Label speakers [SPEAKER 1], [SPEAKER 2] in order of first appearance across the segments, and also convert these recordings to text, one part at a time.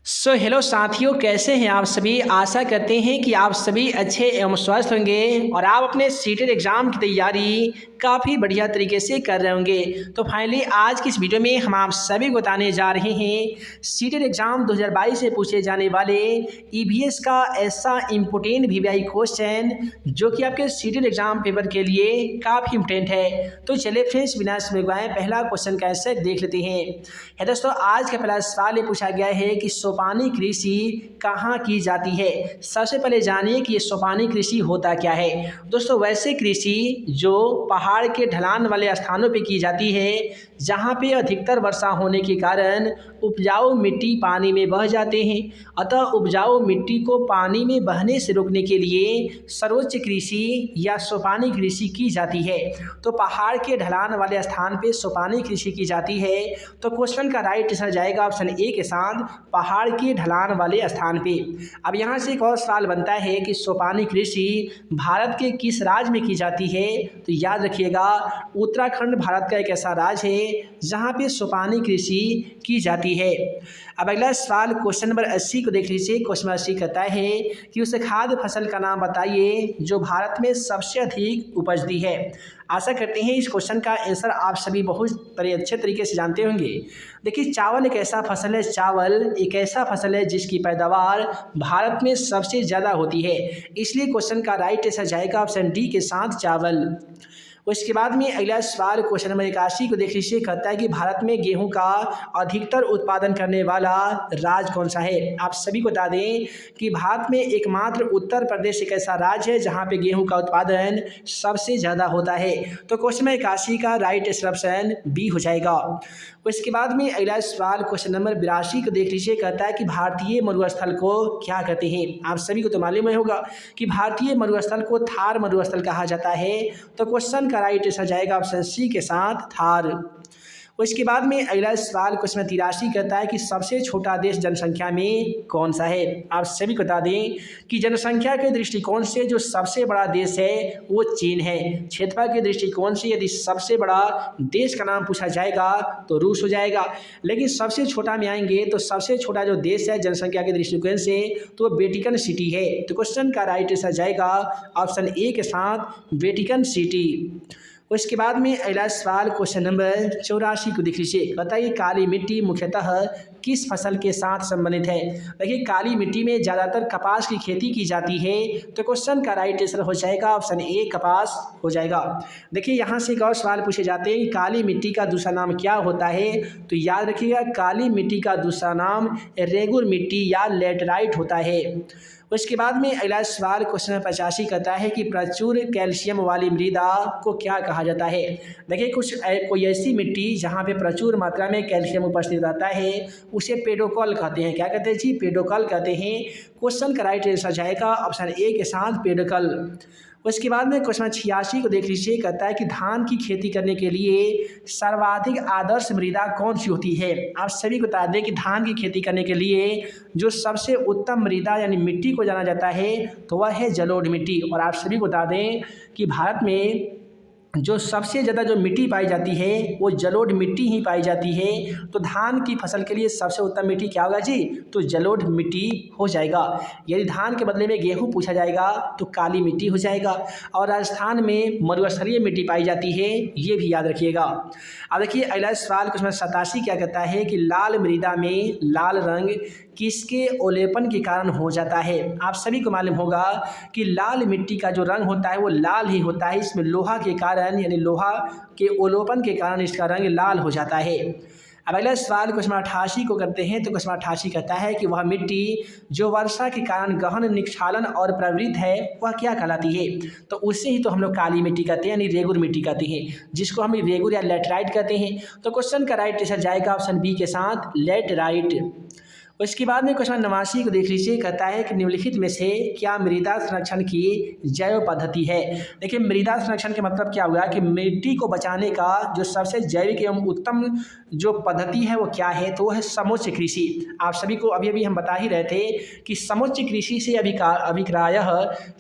[SPEAKER 1] Hello साथियों, कैसे हैं आप सभी। आशा करते हैं कि आप सभी अच्छे एवं स्वस्थ होंगे और आप अपने सीटेट एग्ज़ाम की तैयारी काफ़ी बढ़िया तरीके से कर रहे होंगे। तो फाइनली आज की इस वीडियो में हम आप सभी को बताने जा रहे हैं सीटेट एग्ज़ाम 2022 से पूछे जाने वाले ईवीएस का ऐसा इम्पोर्टेंट वीवीआई क्वेश्चन जो कि आपके सीटेट एग्ज़ाम पेपर के लिए काफ़ी इम्पोर्टेंट है। तो चलिए फ्रेंड्स, बिना समय गवाए पहला क्वेश्चन का आंसर देख लेते हैं। दोस्तों, आज का पहला सवाल ये पूछा गया है कि सोपानी कृषि कहाँ की जाती है। सबसे पहले जानिए कि ये सोपानी कृषि होता क्या है। दोस्तों, वैसे कृषि जो पहाड़ के ढलान वाले स्थानों पे की जाती है जहाँ पे अधिकतर वर्षा होने के कारण उपजाऊ मिट्टी पानी में बह जाते हैं। अतः उपजाऊ मिट्टी को पानी में बहने से रोकने के लिए सर्वोच्च कृषि या सोपानी कृषि की जाती है। तो पहाड़ के ढलान वाले स्थान पे सोपानी कृषि की जाती है। तो क्वेश्चन का राइट आंसर जाएगा ऑप्शन ए के साथ, पहाड़ के ढलान वाले स्थान पे। अब यहाँ से एक और सवाल बनता है कि सोपानी कृषि भारत के किस राज्य में की जाती है। तो याद रखिएगा, उत्तराखंड भारत का एक ऐसा राज्य है जहाँ पे सोपानी कृषि की जाती है। अब अगला सवाल क्वेश्चन नंबर 80 को देख लीजिए। क्वेश्चन 80 कहता है कि उस खाद्य फसल का नाम बताइए जो भारत में सबसे अधिक उपजती है। आशा करते हैं इस क्वेश्चन का आंसर आप सभी बहुत अच्छे तरीके से जानते होंगे। देखिए, चावल एक ऐसा फसल है, चावल एक ऐसा फसल है जिसकी पैदावार भारत में सबसे ज़्यादा होती है। इसलिए क्वेश्चन का राइट आंसर जाएगा ऑप्शन डी के साथ, चावल। उसके बाद में अगला सवाल क्वेश्चन नंबर 81 को देख लीजिए। कहता है कि भारत में गेहूं का अधिकतर उत्पादन करने वाला राज्य कौन सा है। आप सभी को बता दें कि भारत में एकमात्र उत्तर प्रदेश एक ऐसा राज्य है जहां पे गेहूं का उत्पादन सबसे ज़्यादा होता है। तो क्वेश्चन नंबर 81 का राइट आंसर ऑप्शन बी हो जाएगा। उसके बाद में अगला सवाल क्वेश्चन नंबर 82 को देख लीजिए। कहता है कि भारतीय मरुस्थल को क्या कहते हैं। आप सभी को तो मालूम ही होगा कि भारतीय मरुस्थल को थार मरुस्थल कहा जाता है। तो क्वेश्चन का राइट आंसर जाएगा ऑप्शन सी के साथ, थार। उसके बाद में अगला सवाल क्वेश्चन 83 कहता है कि सबसे छोटा देश जनसंख्या में कौन सा है। आप सभी को बता दें कि जनसंख्या के दृष्टिकोण से जो सबसे बड़ा देश है वो चीन है। क्षेत्रफल के दृष्टिकोण से यदि सबसे बड़ा देश का नाम पूछा जाएगा तो रूस हो जाएगा। लेकिन सबसे छोटा में आएंगे तो सबसे छोटा जो देश है जनसंख्या के दृष्टिकोण से तो वो वेटिकन सिटी है। तो क्वेश्चन का राइट आंसर जाएगा ऑप्शन ए के साथ, वेटिकन सिटी। उसके बाद में अगला सवाल क्वेश्चन नंबर 84 को देख लीजिए। बताइए काली मिट्टी मुख्यतः किस फसल के साथ संबंधित है। देखिए, काली मिट्टी में ज़्यादातर कपास की खेती की जाती है। तो क्वेश्चन का राइट आंसर हो जाएगा ऑप्शन ए, कपास हो जाएगा। देखिए, यहाँ से एक और सवाल पूछे जाते हैं कि काली मिट्टी का दूसरा नाम क्या होता है। तो याद रखिएगा, काली मिट्टी का दूसरा नाम रेगुर मिट्टी या लैटेराइट होता है। उसके बाद में अगला सवाल क्वेश्चन 85 कहता है कि प्रचुर कैल्शियम वाली मृदा को क्या कहा जाता है। देखिए, कोई ऐसी मिट्टी जहाँ पे प्रचुर मात्रा में कैल्शियम उपस्थित रहता है उसे पेडोकल कहते हैं। क्या कहते हैं जी? पेडोकल कहते हैं। क्वेश्चन का राइट आंसर जाएगा ऑप्शन ए के साथ, पेडोकल। उसके बाद में क्वेश्चन 86 को देख लीजिए। कहता है कि धान की खेती करने के लिए सर्वाधिक आदर्श मृदा कौन सी होती है। आप सभी को बता दें कि धान की खेती करने के लिए जो सबसे उत्तम मृदा यानी मिट्टी को जाना जाता है तो वह है जलोढ़ मिट्टी। और आप सभी को बता दें कि भारत में जो सबसे ज़्यादा जो मिट्टी पाई जाती है वो जलोढ़ मिट्टी ही पाई जाती है। तो धान की फसल के लिए सबसे उत्तम मिट्टी क्या होगा जी? तो जलोढ़ मिट्टी हो जाएगा। यदि धान के बदले में गेहूं पूछा जाएगा तो काली मिट्टी हो जाएगा। और राजस्थान में मरुस्थलीय मिट्टी पाई जाती है, ये भी याद रखिएगा। अब देखिए, अगला सवाल क्वेश्चन 87 क्या कहता है कि लाल मृदा में लाल रंग किसके ओलेपन के कारण हो जाता है। आप सभी को मालूम होगा कि लाल मिट्टी का जो रंग होता है वो लाल ही होता है। इसमें लोहा के कारण यानी लोहा के ओलोपन के कारण इसका रंग लाल हो जाता है। अब अगला सवाल क्वेश्चन 88 को करते हैं। तो क्वेश्चन 88 कहता है कि वह मिट्टी जो वर्षा के कारण गहन निक्षालन और प्रवृत्त है वह क्या कहलाती है। तो उससे ही तो हम लोग काली मिट्टी कहते हैं यानी रेगुर मिट्टी कहते हैं, जिसको हम रेगुर या लैटेराइट कहते हैं। तो क्वेश्चन का राइट आंसर जाएगा ऑप्शन बी के साथ, लैटेराइट। उसके बाद में क्वेश्चन 89 को देख लीजिए। कहता है कि निम्नलिखित में से क्या मृदा संरक्षण की जैव पद्धति है। देखिए, मृदा संरक्षण के मतलब क्या हुआ कि मिट्टी को बचाने का जो सबसे जैविक एवं उत्तम जो पद्धति है वो क्या है, तो वो है समोच्च कृषि। आप सभी को अभी अभी हम बता ही रहे थे कि समोच्च कृषि से अभिप्रायः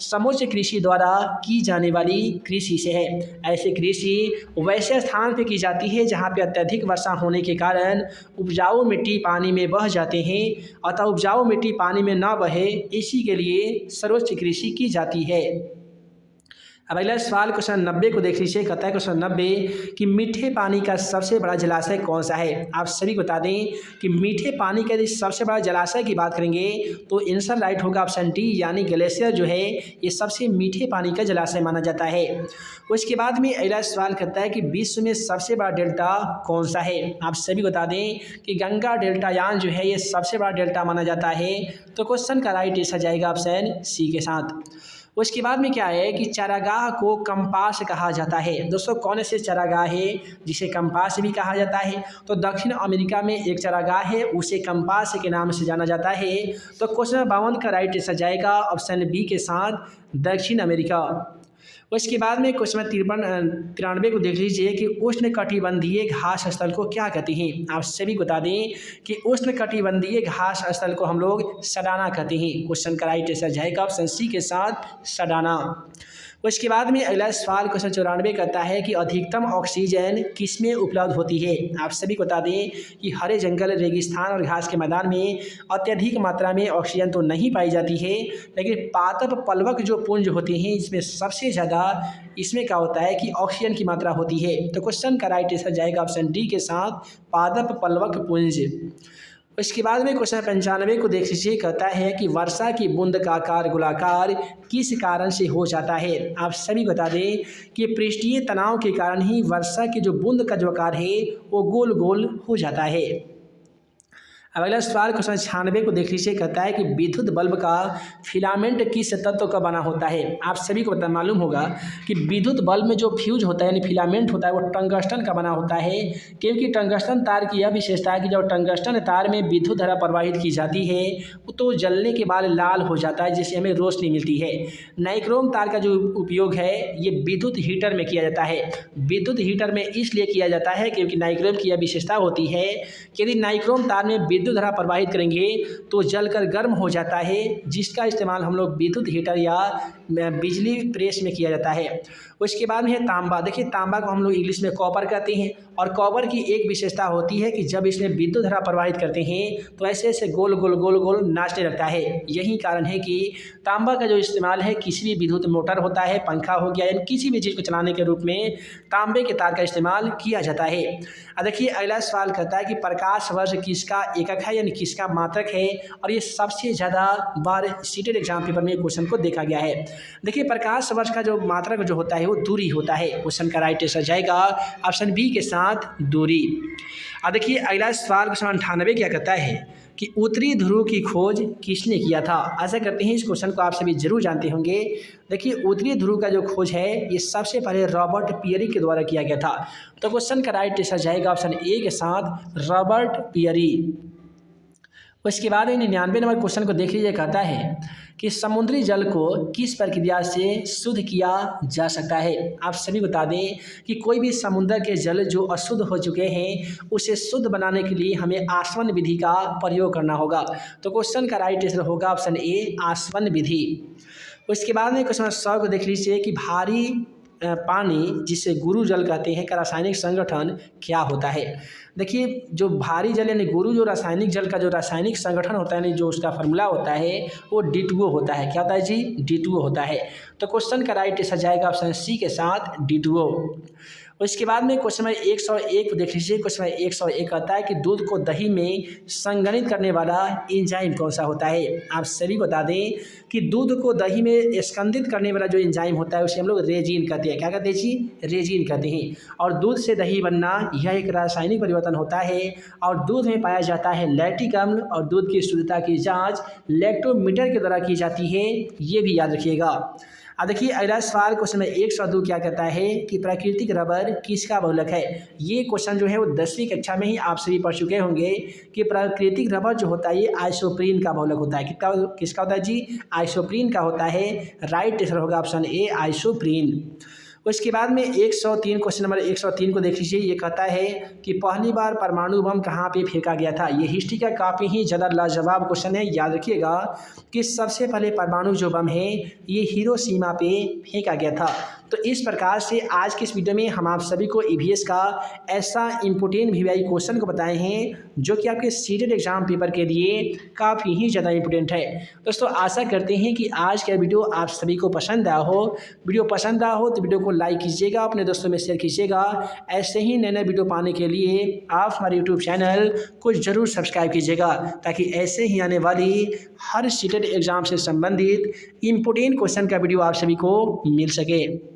[SPEAKER 1] समोच्च कृषि द्वारा की जाने वाली कृषि से है। ऐसे कृषि वैसे स्थान पर की जाती है जहाँ पे अत्यधिक वर्षा होने के कारण उपजाऊ मिट्टी पानी में बह जाते हैं अतः उपजाऊ मिट्टी पानी में ना बहे, इसी के लिए सर्वोच्च कृषि की जाती है। अब अगला सवाल क्वेश्चन 90 को देख लीजिए। कहता है क्वेश्चन 90 कि मीठे पानी का सबसे बड़ा जलाशय कौन सा है। आप सभी को बता दें कि मीठे पानी का यदि सबसे बड़ा जलाशय की बात करेंगे तो आंसर राइट होगा ऑप्शन डी, यानी ग्लेशियर जो है ये सबसे मीठे पानी का जलाशय माना जाता है। उसके बाद में अगला सवाल कहता है कि विश्व में सबसे बड़ा डेल्टा कौन सा है। आप सभी को बता दें कि गंगा डेल्टायान जो है ये सबसे बड़ा डेल्टा माना जाता है। तो क्वेश्चन का राइट आंसर जाएगा ऑप्शन सी के साथ। उसके बाद में क्या है कि चारागाह को कंपास कहा जाता है। दोस्तों कौन से चारागाह है जिसे कंपास भी कहा जाता है। तो दक्षिण अमेरिका में एक चारागाह है, उसे कंपास के नाम से जाना जाता है। तो क्वेश्चन 52 का राइट आंसर जाएगा ऑप्शन बी के साथ, दक्षिण अमेरिका। उसके बाद में क्वेश्चन 93 को देख लीजिए कि उष्णकटिबंधीय घास स्थल को क्या कहते हैं। आप सभी को बता दें कि उष्णकटिबंधीय घास स्थल को हम लोग सडाना कहते हैं। क्वेश्चन का राइट आंसर जाएगा ऑप्शन सी के साथ, सडाना। उसके बाद में अगला सवाल क्वेश्चन 94 कहता है कि अधिकतम ऑक्सीजन किसमें उपलब्ध होती है। आप सभी को बता दें कि हरे जंगल, रेगिस्तान और घास के मैदान में अत्यधिक मात्रा में ऑक्सीजन तो नहीं पाई जाती है, लेकिन पादप पल्वक जो पुंज होते हैं इसमें सबसे ज़्यादा इसमें क्या होता है कि ऑक्सीजन की मात्रा होती है। तो क्वेश्चन का राइट आंसर जाएगा ऑप्शन डी के साथ, पादप पल्वक पुंज। उसके बाद में क्वेश्चन 95 को देख लीजिए। कहता है कि वर्षा की बूंद का आकार गोलाकार किस कारण से हो जाता है। आप सभी बता दें कि पृष्ठीय तनाव के कारण ही वर्षा की जो बूंद का जो आकार है वो गोल गोल हो जाता है। अब अगला सवाल क्वेश्चन 96 को देख लीजिए। कहता है कि विद्युत बल्ब का फिलामेंट किस तत्व का बना होता है। आप सभी को मालूम होगा कि विद्युत बल्ब में जो फ्यूज होता है यानी फिलामेंट होता है वो टंगस्टन का बना होता है, क्योंकि टंगस्टन तार की यह विशेषता है कि जब टंगस्टन तार में विद्युत धारा प्रवाहित की जाती है तो जलने के बाद लाल हो जाता है, जिससे हमें रोशनी मिलती है। नाइक्रोम तार का जो उपयोग है ये विद्युत हीटर में किया जाता है। विद्युत हीटर में इसलिए किया जाता है क्योंकि नाइक्रोम की यह विशेषता होती है कि यदि नाइक्रोम तार में विद्युत धारा प्रवाहित करेंगे तो जलकर गर्म हो जाता है, जिसका इस्तेमाल हम लोग विद्युत हीटर या बिजली प्रेस में किया जाता है। उसके बाद में है तांबा। देखिए तांबा को हम लोग इंग्लिश में कॉपर कहते हैं, और कॉपर की एक विशेषता होती है कि जब इसमें विद्युत धारा प्रवाहित करते हैं तो ऐसे ऐसे गोल गोल गोल गोल नाचने लगता है। यही कारण है कि तांबा का जो इस्तेमाल है किसी भी विद्युत मोटर होता है, पंखा हो गया, या किसी भी चीज़ को चलाने के रूप में तांबे के तार का इस्तेमाल किया जाता है। अब देखिए अगला सवाल कहता है कि प्रकाश वर्ष किसका एकक है यानी किसका मात्रक है, और ये सबसे ज़्यादा बार सीटेड एग्जाम पेपर में क्वेश्चन को देखा गया है। देखिए प्रकाश वर्ष का जो मात्रक जो होता है वो दूरी होता है। क्वेश्चन का राइट आंसर जाएगा ऑप्शन बी के साथ, दूरी। अब देखिए अगला सवाल क्वेश्चन 98 क्या कहता है कि उत्तरी ध्रुव की खोज किसने किया था। ऐसा करते हैं इस क्वेश्चन को आप सभी जरूर जानते होंगे। देखिए उत्तरी ध्रुव का जो खोज है ये सबसे पहले रॉबर्ट पियरी के द्वारा किया गया था। तो क्वेश्चन का राइट आंसर जाएगा ऑप्शन ए के साथ, रॉबर्ट पियरी। उसके बाद 99 नंबर क्वेश्चन को देख लीजिए। कहता है कि समुद्री जल को किस प्रक्रिया से शुद्ध किया जा सकता है। आप सभी बता दें कि कोई भी समुद्र के जल जो अशुद्ध हो चुके हैं उसे शुद्ध बनाने के लिए हमें आसवन विधि का प्रयोग करना होगा। तो क्वेश्चन का राइट आंसर होगा ऑप्शन ए, आसवन विधि। उसके बाद में क्वेश्चन 100 को देख लीजिए कि भारी पानी जिसे गुरु जल कहते हैं का रासायनिक संगठन क्या होता है। देखिए जो भारी जल यानी गुरु जो रासायनिक जल का जो रासायनिक संगठन होता है यानी जो उसका फार्मूला होता है वो D2O होता है। क्या होता है जी? D2O होता है। तो क्वेश्चन का राइट आंसर जाएगा ऑप्शन सी के साथ, D2O। उसके बाद में क्वेश्चन नंबर 101 को देख लीजिए। क्वेश्चन नंबर 101 कहता है कि दूध को दही में संघनित करने वाला एंजाइम कौन सा होता है। आप सभी बता दें कि दूध को दही में स्कंदित करने वाला जो एंजाइम होता है उसे हम लोग रेजिन कहते हैं। क्या कहते हैं जी? रेजिन कहते हैं। और दूध से दही बनना यह एक रासायनिक परिवर्तन होता है, और दूध में पाया जाता है लैक्टिक अम्ल, और दूध की शुद्धता की जाँच लैक्टोमीटर के द्वारा की जाती है, ये भी याद रखिएगा। अब देखिए अगला सवाल क्वेश्चन में 102 क्या कहता है कि प्राकृतिक रबर किसका बहुलक है। ये क्वेश्चन जो है वो 10वीं कक्षा में ही आप सभी पढ़ चुके होंगे कि प्राकृतिक रबर जो होता है ये आइसोप्रीन का बहुलक होता है। किसका होता है जी? आइसोप्रीन का होता है। राइट आंसर होगा ऑप्शन ए, आइसोप्रीन। उसके बाद में 103 क्वेश्चन नंबर 103 को देख लीजिए। ये कहता है कि पहली बार परमाणु बम कहाँ पे फेंका गया था। ये हिस्ट्री का काफ़ी ही ज़्यादा लाजवाब क्वेश्चन है। याद रखिएगा कि सबसे पहले परमाणु जो बम है ये हिरोशिमा पे फेंका गया था। तो इस प्रकार से आज की इस वीडियो में हम आप सभी को ईवीएस का ऐसा इंपॉर्टेंट वीवीआई क्वेश्चन को बताए हैं जो कि आपके सीटेट एग्जाम पेपर के लिए काफ़ी ही ज़्यादा इंपॉर्टेंट है। दोस्तों आशा करते हैं कि आज का वीडियो आप सभी को पसंद आया हो। वीडियो पसंद आया हो तो वीडियो को लाइक कीजिएगा, अपने दोस्तों में शेयर कीजिएगा। ऐसे ही नए नए वीडियो पाने के लिए आप हमारे यूट्यूब चैनल को ज़रूर सब्सक्राइब कीजिएगा ताकि ऐसे ही आने वाली हर सीटेट एग्ज़ाम से संबंधित इंपॉर्टेंट क्वेश्चन का वीडियो आप सभी को मिल सके।